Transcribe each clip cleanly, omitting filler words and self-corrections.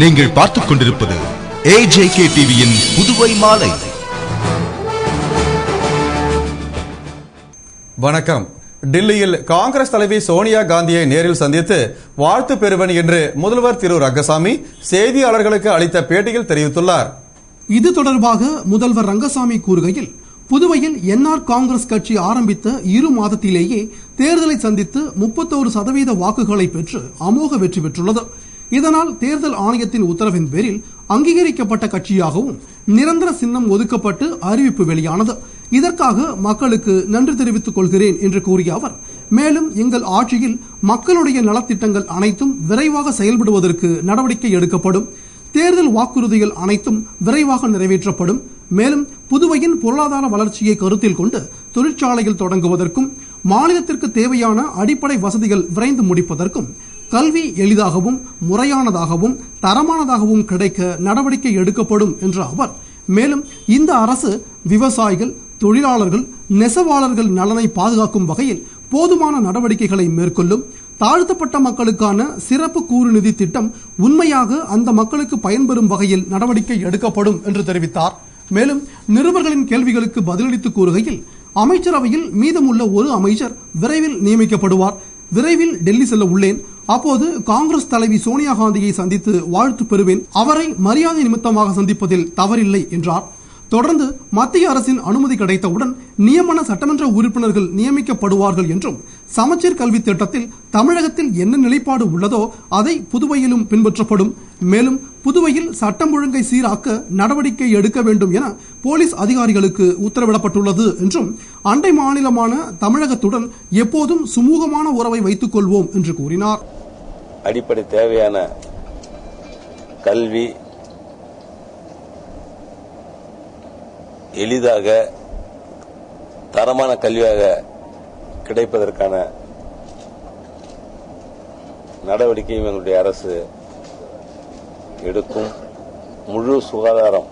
நீங்கள் பார்த்துக் கொண்டிருப்பது AJK டிவியின் புதுவை மாலை. வணக்கம். டில்லியில் காங்கிரஸ் தலைவி சோனியா காந்தியை நேரில் சந்தித்து வாழ்த்து பெறுவன் என்று முதல்வர் திரு ரங்கசாமி செய்தியாளர்களுக்கு அளித்த பேட்டியில் தெரிவித்துள்ளார். இது தொடர்பாக முதல்வர் ரங்கசாமி கூறுகையில், புதுவையில் என்ஆர் காங்கிரஸ் கட்சி ஆரம்பித்த 2 மாதத்திலேயே தேர்தலை சந்தித்து 31% வாக்குகளை பெற்று அமோக வெற்றி பெற்றுள்ளது. இதனால் தேர்தல் ஆணையத்தின் உத்தரவின் பேரில் அங்கீகரிக்கப்பட்ட கட்சியாகவும் நிரந்தர சின்னம் ஒதுக்கப்பட்டு அறிவிப்பு வெளியானது. இதற்காக மக்களுக்கு நன்றி தெரிவித்துக் கொள்கிறேன் என்று கூறிய அவர், மேலும் எங்கள் ஆட்சியில் மக்களுடைய நலத்திட்டங்கள் அனைத்தும் விரைவாக செயல்படுவதற்கு நடவடிக்கை எடுக்கப்படும். தேர்தல் வாக்குறுதிகள் அனைத்தும் விரைவாக நிறைவேற்றப்படும். மேலும் புதுவையின் பொருளாதார வளர்ச்சியை கருத்தில் கொண்டு தொழிற்சாலைகள் தொடங்குவதற்கும் மாநிலத்திற்கு தேவையான அடிப்படை வசதிகள் விரைந்து முடிப்பதற்கும் கல்வி எளிதாகவும் முறையானதாகவும் தரமானதாகவும் கிடைக்க நடவடிக்கை எடுக்கப்படும் என்ற அவர், மேலும் இந்த அரசு விவசாயிகள், தொழிலாளர்கள், நெசவாளர்கள் நலனை பாதுகாக்கும் வகையில் போதுமான நடவடிக்கைகளை மேற்கொள்ளும். தாழ்த்தப்பட்ட மக்களுக்கான சிறப்பு கூறு நிதி திட்டம் உண்மையாக அந்த மக்களுக்கு பயன்பெறும் வகையில் நடவடிக்கை எடுக்கப்படும் என்று தெரிவித்தார். மேலும் நிருபர்களின் கேள்விகளுக்கு பதிலளித்து கூறுகையில், அமைச்சரவையில் மீதமுள்ள ஒரு அமைச்சர் விரைவில் நியமிக்கப்படுவார். விரைவில் டெல்லி செல்ல உள்ளேன். அப்போது காங்கிரஸ் தலைவி சோனியா காந்தியை சந்தித்து வாழ்த்து பெறுவேன். அவரை மரியாதை நிமித்தமாக சந்திப்பதில் தவறில்லை என்றார். தொடர்ந்து மத்திய அரசின் அனுமதி கிடைத்தவுடன் நியமன சட்டமன்ற உறுப்பினர்கள் நியமிக்கப்படுவார்கள் என்றும், சமச்சீர் கல்வி திட்டத்தில் தமிழகத்தில் என்ன நிலைப்பாடு உள்ளதோ அதை புதுவையிலும் பின்பற்றப்படும். மேலும் புதுவையில் சட்டம் ஒழுங்கை சீராக்க நடவடிக்கை எடுக்க வேண்டும் என போலீஸ் அதிகாரிகளுக்கு உத்தரவிடப்பட்டுள்ளது என்றும், அண்டை மாநிலமான தமிழகத்துடன் எப்போதும் சுமூகமான உறவை வைத்துக் கொள்வோம் என்று கூறினார். அடிப்படை தேவையான கல்வி எளிதாக தரமான கல்வியாக கிடைப்பதற்கான நடவடிக்கையும் எங்களுடைய அரசு எடுக்கும். முழு சுகாதாரம்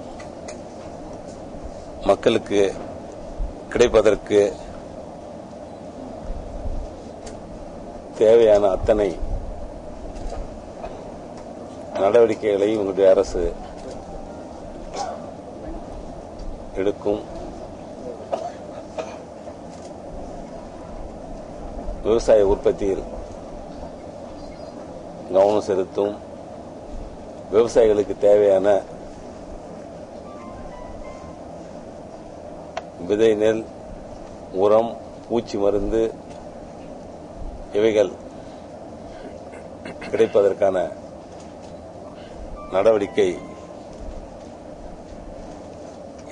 மக்களுக்கு கிடைப்பதற்கு தேவையான அத்தனை நடவடிக்கைகளையும் எங்களுடைய அரசு எடுக்கும். விவசாய உற்பத்தியில் கவனம் செலுத்தும். விவசாயிகளுக்கு தேவையான விதை நெல், உரம், பூச்சி மருந்து இவைகள் கிடைப்பதற்கான நடவடிக்கை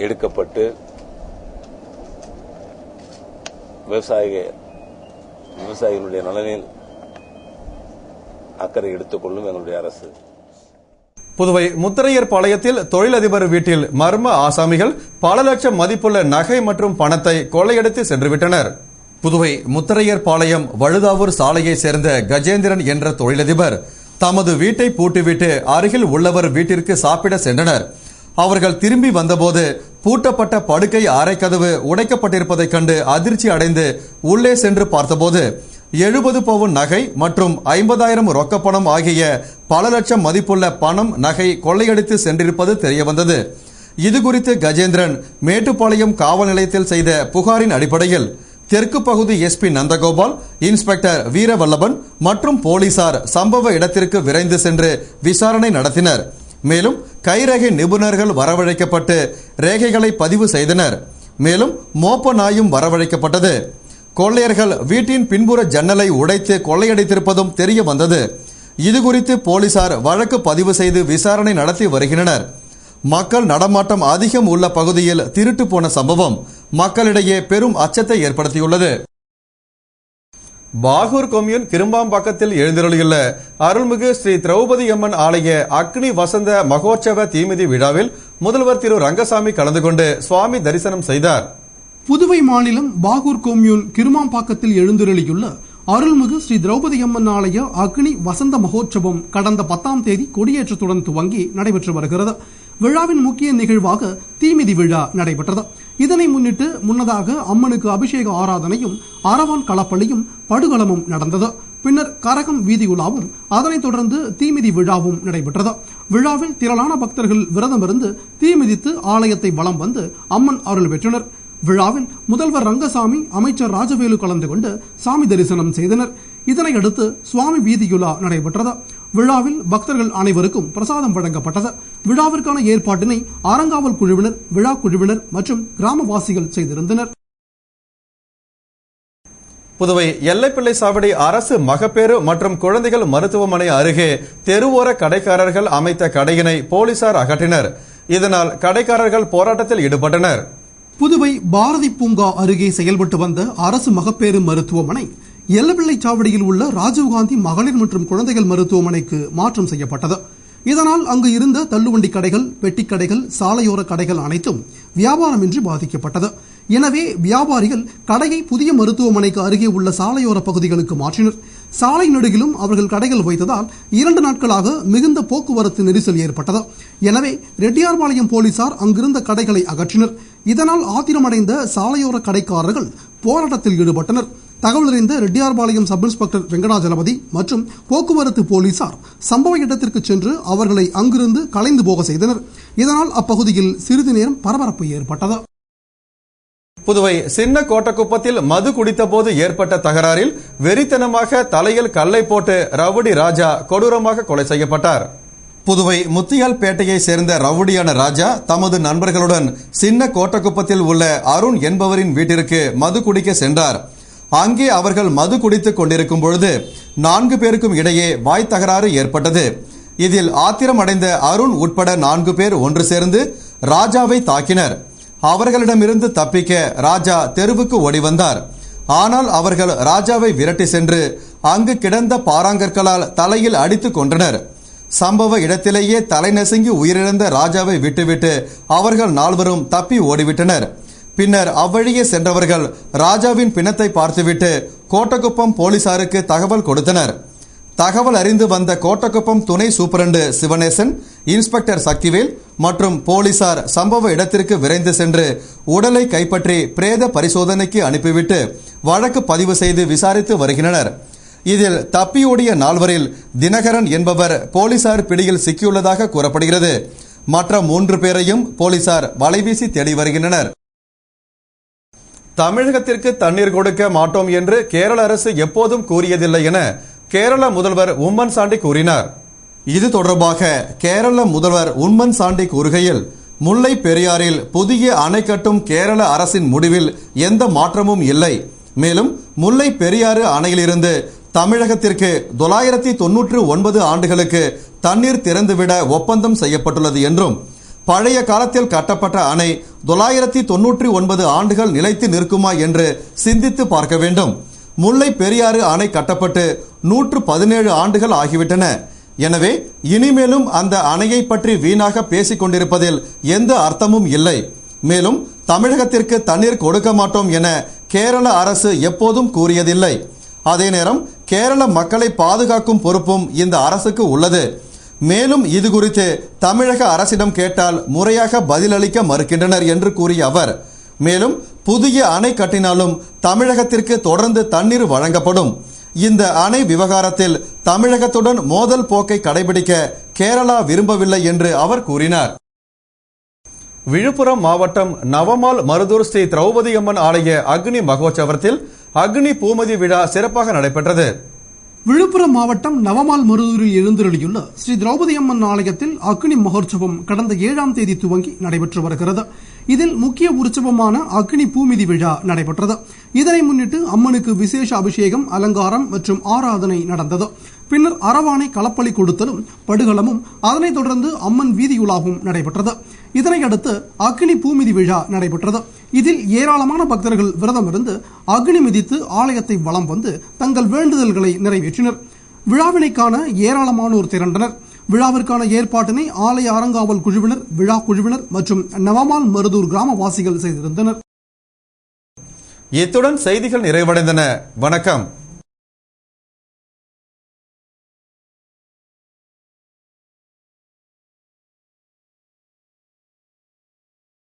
எடுக்கப்பட்டு விவசாயிகளுடைய நலனில் அக்கறை எடுத்துக் கொள்ளும் எங்களுடைய அரசு. புதுவை முத்தரையர் பாளையத்தில் தொழிலதிபர் வீட்டில் மர்ம ஆசாமிகள் பல லட்சம் மதிப்புள்ள நகை மற்றும் பணத்தை கொள்ளையடித்து சென்றுவிட்டனர். புதுவை முத்தரையர் பாளையம் வழுதாவூர் சாலையை சேர்ந்த கஜேந்திரன் என்ற தொழிலதிபர் தமது வீட்டை பூட்டிவிட்டு அருகில் உள்ளவர் வீட்டிற்கு சாப்பிட சென்றனர். அவர்கள் திரும்பி வந்தபோது பூட்டப்பட்ட படுக்கை அறைக்கதவு உடைக்கப்பட்டிருப்பதைக் கண்டு அதிர்ச்சி அடைந்து உள்ளே சென்று பார்த்தபோது 70 பவுன் நகை மற்றும் 50,000 ரொக்கப்பணம் ஆகிய பல லட்சம் மதிப்புள்ள பணம், நகை கொள்ளையடித்து சென்றிருப்பது தெரியவந்தது. இதுகுறித்து கஜேந்திரன் மேட்டுப்பாளையம் காவல் நிலையத்தில் செய்த புகாரின் அடிப்படையில் தெற்கு பகுதி SP நந்தகோபால், இன்ஸ்பெக்டர் வீரவல்லபன் மற்றும் போலீசார் சம்பவ இடத்திற்கு விரைந்து சென்று விசாரணை நடத்தினர். மேலும் கைரேகை நிபுணர்கள் வரவழைக்கப்பட்டு ரேகைகளை பதிவு செய்தனர். மேலும் மோப்ப நாயும் வரவழைக்கப்பட்டது. கொள்ளையர்கள் வீட்டின் பின்புற ஜன்னலை உடைத்து கொள்ளையடித்திருப்பதும் தெரிய வந்தது. இதுகுறித்து போலீசார் வழக்கு பதிவு செய்து விசாரணை நடத்தி வருகின்றனர். மக்கள் நடமாட்டம் அதிகம் உள்ள பகுதியில் திருட்டு போன சம்பவம் மக்களிடையே பெரும் அச்சத்தை ஏற்படுத்தியுள்ளது. பாகூர் கொம்யூன் கிரும்பாம்பாக்கத்தில் எழுந்தருளியுள்ள அருள்மிகு ஸ்ரீ திரௌபதி அம்மன் ஆலய அக்னி வசந்த மகோற்சவ தீமிதி விழாவில் முதல்வர் திரு ரங்கசாமி கலந்து கொண்டு சுவாமி தரிசனம் செய்தார். புதுவை மாநிலம் பாகூர் கொம்யூன் கிரும்பாம்பாக்கத்தில் எழுந்தருளியுள்ள அருள்மிகு ஸ்ரீ திரௌபதி அம்மன் ஆலய அக்னி வசந்த மகோற்சவம் கடந்த 10ஆம் தேதி கொடியேற்றத்துடன் துவங்கி நடைபெற்று வருகிறது. விழாவின் முக்கிய நிகழ்வாக தீமிதி விழா நடைபெற்றது. இதனை முன்னிட்டு முன்னதாக அம்மனுக்கு அபிஷேக ஆராதனையும் அரவான் களப்பள்ளியும் படுகளமும் நடந்தது. பின்னர் கரகம் வீதி உலாவும் அதனைத் தொடர்ந்து தீமிதி விழாவும் நடைபெற்றது. விழாவில் திரளான பக்தர்கள் விரதமிருந்து தீ மிதித்து ஆலயத்தை வலம் வந்து அம்மன் அருள் பெற்றனர். விழாவில் முதல்வர் ரங்கசாமி, அமைச்சர் ராஜவேலு கலந்து கொண்டு சாமி தரிசனம் செய்தனர். இதனையடுத்து சுவாமி வீதியுலா நடைபெற்றது. விழாவில் பக்தர்கள் அனைவருக்கும் பிரசாதம் வழங்கப்பட்டது. விழாவிற்கான ஏற்பாட்டினை ஆரங்காவல் குழுவினர், விழா குழுவினர் மற்றும் கிராமவாசிகள் செய்திருந்தனர். புதுவை எல்லைப்பிள்ளை சாவடி அரசு மகப்பேறு மற்றும் குழந்தைகள் மருத்துவமனை அருகே தெருவோர கடைக்காரர்கள் அமைத்த கடையினை போலீசார் அகற்றினர். இதனால் கடைக்காரர்கள் போராட்டத்தில் ஈடுபட்டனர். புதுவை பாரதி பூங்கா அருகே செயல்பட்டு வந்த அரசு மகப்பேறு மருத்துவமனை எல்லைப்பிள்ளை சாவடியில் உள்ள ராஜீவ்காந்தி மகளிர் மற்றும் குழந்தைகள் மருத்துவமனைக்கு மாற்றம் செய்யப்பட்டது. இதனால் அங்கு இருந்த தள்ளுவண்டி கடைகள், பெட்டி கடைகள், சாலையோர கடைகள் அனைத்தும் வியாபாரமின்றி பாதிக்கப்பட்டது. எனவே வியாபாரிகள் கடையை புதிய மருத்துவமனைக்கு அருகே உள்ள சாலையோர பகுதிகளுக்கு மாற்றினர். சாலை நடுகிலும் அவர்கள் கடைகள் வைத்ததால் 2 நாட்களாக மிகுந்த போக்குவரத்து நெரிசல் ஏற்பட்டது. எனவே ரெட்டியார்பாளையம் போலீசார் அங்கிருந்த கடைகளை அகற்றினர். இதனால் ஆத்திரமடைந்த சாலையோர கடைக்காரர்கள் போராட்டத்தில் ஈடுபட்டனர். தகவல் அறிந்த ரெட்டியார்பாளையம் சப் இன்ஸ்பெக்டர் வெங்கடாஜலபதி மற்றும் போக்குவரத்து போலீசார் சம்பவ இடத்திற்கு சென்று அவர்களை அங்கிருந்து கலைந்து போக செய்தனர். இதனால் அப்பகுதியில் சிறிது நேரம் பரபரப்பு ஏற்பட்டது. புதுவை சின்ன கோட்டக்குப்பத்தில் மது குடித்த போது ஏற்பட்ட தகராறில் வெறித்தனமாக தலையில் கல்லை போட்டு ரவுடி ராஜா கொடூரமாக கொலை செய்யப்பட்டார். புதுவை முத்தியால்பேட்டையை சேர்ந்த ரவுடியான ராஜா தமது நண்பர்களுடன் சின்ன கோட்டக்குப்பத்தில் உள்ள அருண் என்பவரின் வீட்டிற்கு மது குடிக்க சென்றார். அங்கே அவர்கள் மது குடித்துக் கொண்டிருக்கும் பொழுது 4 பேருக்கும் இடையே வாய் தகராறு ஏற்பட்டது. இதில் ஆத்திரமடைந்த அருண் உட்பட 4 பேர் ஒன்று சேர்ந்து ராஜாவை தாக்கினர். அவர்களிடமிருந்து தப்பிக்க ராஜா தெருவுக்கு ஓடி வந்தார். ஆனால் அவர்கள் ராஜாவை விரட்டி சென்று அங்கு கிடந்த பாறாங்கற்களால் தலையில் அடித்துக் கொன்றனர். சம்பவ இடத்திலேயே தலை நசுங்கி உயிரிழந்த ராஜாவை விட்டுவிட்டு அவர்கள் 4வரும் தப்பி ஓடிவிட்டனர். பின்னர் அவ்வழியே சென்றவர்கள் ராஜாவின் பிணத்தை பார்த்துவிட்டு கோட்டக்குப்பம் போலீசாருக்கு தகவல் கொடுத்தனர். தகவல் அறிந்து வந்த கோட்டக்குப்பம் துணை சூப்பரண்டு சிவனேசன், இன்ஸ்பெக்டர் சக்திவேல் மற்றும் போலீசார் சம்பவ இடத்திற்கு விரைந்து சென்று உடலை கைப்பற்றி பிரேத பரிசோதனைக்கு அனுப்பிவிட்டு வழக்கு பதிவு செய்து விசாரித்து வருகின்றனர். இதில் தப்பியோடிய 4வரில் தினகரன் என்பவர் போலீசார் பிடியில் சிக்கியுள்ளதாக கூறப்படுகிறது. மற்ற 3 பேரையும் போலீசார் வலைவீசி தேடி வருகின்றனர். தமிழகத்திற்கு தண்ணீர் கொடுக்க மாட்டோம் என்று கேரள அரசு எப்போதும் கூறியதில்லை என கேரள முதல்வர் உம்மன் சாண்டி கூறினார். இது தொடர்பாக கேரள முதல்வர் உம்மன் சாண்டி கூறுகையில், முல்லை பெரியாறில் புதிய அணை கட்டும் கேரள அரசின் முடிவில் எந்த மாற்றமும் இல்லை. மேலும் முல்லை பெரியாறு அணையிலிருந்து தமிழகத்திற்கு 999 ஆண்டுகளுக்கு தண்ணீர் திறந்துவிட ஒப்பந்தம் செய்யப்பட்டுள்ளது என்றும், பழைய காலத்தில் கட்டப்பட்ட அணை 999 ஆண்டுகள் நிலைத்து நிற்குமா என்று சிந்தித்து பார்க்க வேண்டும். முல்லை பெரியாறு அணை கட்டப்பட்டு 117 ஆண்டுகள் ஆகிவிட்டன. எனவே இனிமேலும் அந்த அணையை பற்றி வீணாக பேசிக் கொண்டிருப்பதில் எந்த அர்த்தமும் இல்லை. மேலும் தமிழகத்திற்கு தண்ணீர் கொடுக்க மாட்டோம் என கேரள அரசு எப்போதும் கூறியதில்லை. அதே நேரம் கேரள மக்களை பாதுகாக்கும் பொறுப்பும் இந்த அரசுக்கு உள்ளது. மேலும் இது குறித்து தமிழக அரசிடம் கேட்டால் முறையாக பதிலளிக்க மறுக்கின்றனர் என்று கூறிய அவர், மேலும் புதிய அணை கட்டினாலும் தமிழகத்திற்கு தொடர்ந்து தண்ணீர் வழங்கப்படும். இந்த அணை விவகாரத்தில் தமிழகத்துடன் மோதல் போக்கை கடைபிடிக்க கேரளா விரும்பவில்லை என்று அவர் கூறினார். விழுப்புரம் மாவட்டம் நவமால் மருதூர் ஸ்ரீ திரௌபதி அம்மன் ஆலய அக்னி மகோற்சவத்தில் அக்னி பூமதி விழா சிறப்பாக நடைபெற்றது. விழுப்புரம் மாவட்டம் நவமால் மருதூரில் எழுந்தருளியுள்ள ஸ்ரீ திரௌபதி அம்மன் ஆலயத்தில் அக்னி மகோற்சவம் கடந்த 7ஆம் தேதி துவங்கி நடைபெற்று வருகிறது. இதில் முக்கிய உற்சவமான அக்னி பூமிதி விழா நடைபெற்றது. இதனை முன்னிட்டு அம்மனுக்கு விசேஷ அபிஷேகம், அலங்காரம் மற்றும் ஆராதனை நடந்தது. பின்னர் அரவானை களப்பலி கொடுத்தலும் படுகளமும், அதனைத் தொடர்ந்து அம்மன் வீதியுலாவும் நடைபெற்றது. இதனையடுத்து அக்னி பூமிதி விழா நடைபெற்றது. இதில் ஏராளமான பக்தர்கள் விரதமிருந்து அக்னி மிதித்து ஆலயத்தை வலம் வந்து தங்கள் வேண்டுதல்களை நிறைவேற்றினர். விழாவினை காண ஏராளமானோர் திரண்டனர். விழாவிற்கான ஏற்பாட்டினை ஆலய அறங்காவல் குழுவினர், விழா குழுவினர் மற்றும் நவமால் மருதூர் கிராமவாசிகள் செய்திருந்தனர். இத்துடன் செய்திகள் நிறைவடைந்தன. வணக்கம்.